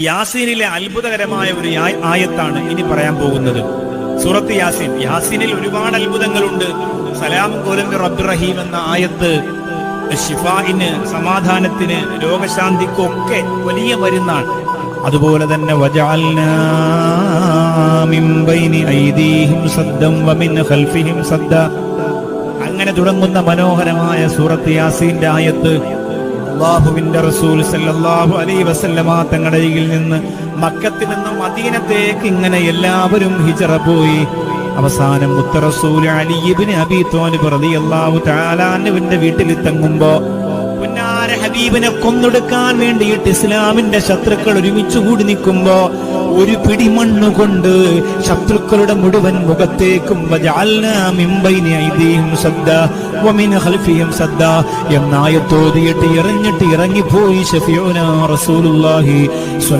യാസീനിലെ അത്ഭുതകരമായ ഒരു ആയത്താണ് ഇനി പറയാൻ പോകുന്നത്. സൂറത്ത് യാസീൻ. യാസീനിൽ ഒരുപാട് അത്ഭുതങ്ങളുണ്ട്. സലാം ഖൗലൻ മിർ റബ്ബിർ റഹീം എന്ന ആയത്ത് ശിഫാഇന്, സമാധാനത്തിന്, രോഗശാന്തിക്കൊക്കെ വലിയ മരുന്നാണ്. അതുപോലെ തന്നെ വജഅൽനാ മിൻ ബൈനി ഐദീഹിം സദ്ദൻ വമിൻ ഖൽഫിഹിം സദ്ദ, അങ്ങനെ തുടങ്ങുന്ന മനോഹരമായ സൂറത്ത് യാസീന്റെ ആയത്ത് അല്ലാഹുവിന്റെ റസൂൽ സല്ലല്ലാഹു അലൈഹി വസല്ലമ തങ്ങളുടെ കയ്യിൽ നിന്ന് മക്കത്തിൽ നിന്ന് മദീനത്തേക്ക് ഇങ്ങനെ എല്ലാവരും ഹിജറ പോയി. അവസാനം മുത്ത റസൂൽ അലി ഇബ്നു അബീ ത്വാലിബ് റളിയല്ലാഹു തആല അൻഹുവിന്റെ വീട്ടിൽ തങ്ങുമ്പോ പുന്നാര ഹബീബിനെ കൊന്നൊടുക്കാൻ വേണ്ടിയിട്ട് ഇസ്ലാമിന്റെ ശത്രുക്കൾ ഒരുമിച്ച് കൂടി നിൽക്കുമ്പോ ഒരു പിടി മണ്ണുകൊണ്ട് ശത്രുക്കളുടെ മുഴുവൻ മുഖത്തേക്കും വജഅൽനാ മിൻ ബൈനി ഐദീഹിം സദ്ദ വമിൻ ഖൽഫിഹിം സദ്ദ എന്നായത്തോതിയിട്ട് ഇറങ്ങിപ്പോയി ഷഫീഉനാ റസൂലുള്ളാഹി